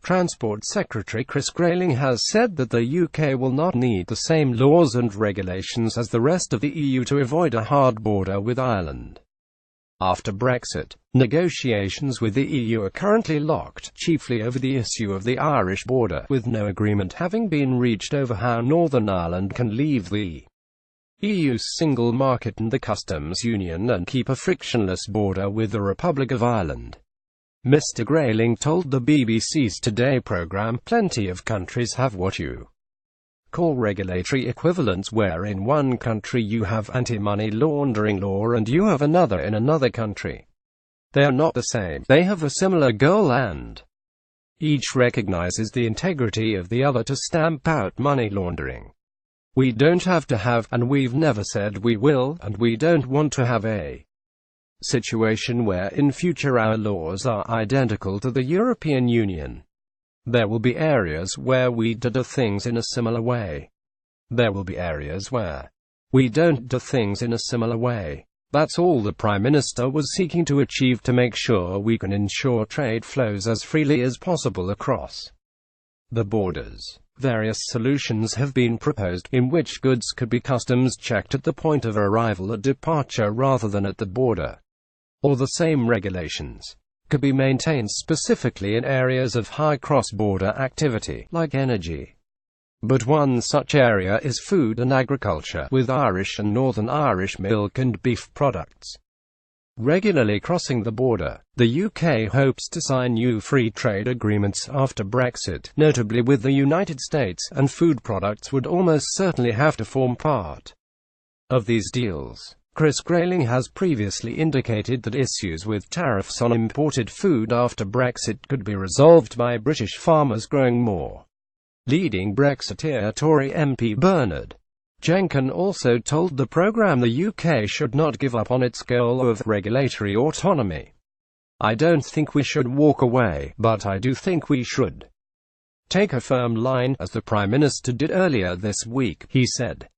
Transport Secretary Chris Grayling has said that the UK will not need the same laws and regulations as the rest of the EU to avoid a hard border with Ireland. After Brexit, negotiations with the EU are currently locked, chiefly over the issue of the Irish border, with no agreement having been reached over how Northern Ireland can leave the EU's single market and the customs union and keep a frictionless border with the Republic of Ireland. Mr. Grayling told the BBC's Today programme, "Plenty of countries have what you call regulatory equivalents, where in one country you have anti-money laundering law and you have another in another country. They are not the same. They have a similar goal and each recognizes the integrity of the other to stamp out money laundering. We don't have to have, and we've never said we will, and we don't want to have a situation where in future our laws are identical to the European Union. There will be areas where we do things in a similar way. There will be areas where we don't do things in a similar way." That's all the Prime Minister was seeking to achieve to make sure we can ensure trade flows as freely as possible across the borders. Various solutions have been proposed, in which goods could be customs checked at the point of arrival at departure rather than at the border. Or the same regulations could be maintained specifically in areas of high cross-border activity, like energy. But one such area is food and agriculture, with Irish and Northern Irish milk and beef products regularly crossing the border. The UK hopes to sign new free trade agreements after Brexit, notably with the United States, and food products would almost certainly have to form part of these deals. Chris Grayling has previously indicated that issues with tariffs on imported food after Brexit could be resolved by British farmers growing more. Leading Brexiteer Tory MP Bernard Jenkin also told the programme the UK should not give up on its goal of regulatory autonomy. "I don't think we should walk away, but I do think we should take a firm line, as the Prime Minister did earlier this week," he said.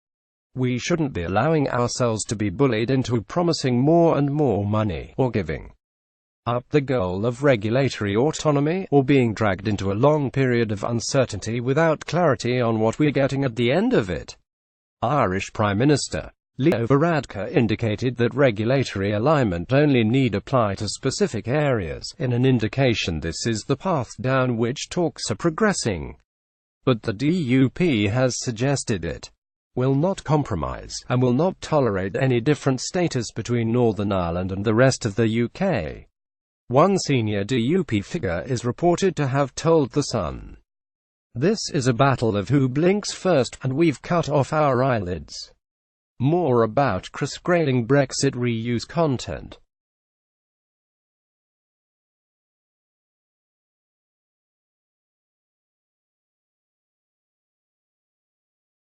"We shouldn't be allowing ourselves to be bullied into promising more and more money, or giving up the goal of regulatory autonomy, or being dragged into a long period of uncertainty without clarity on what we're getting at the end of it." Irish Prime Minister Leo Varadkar indicated that regulatory alignment only need apply to specific areas, in an indication this is the path down which talks are progressing. But the DUP has suggested it will not compromise, and will not tolerate any different status between Northern Ireland and the rest of the UK. One senior DUP figure is reported to have told The Sun, "This is a battle of who blinks first, and we've cut off our eyelids." More about Chris Grayling Brexit reuse content.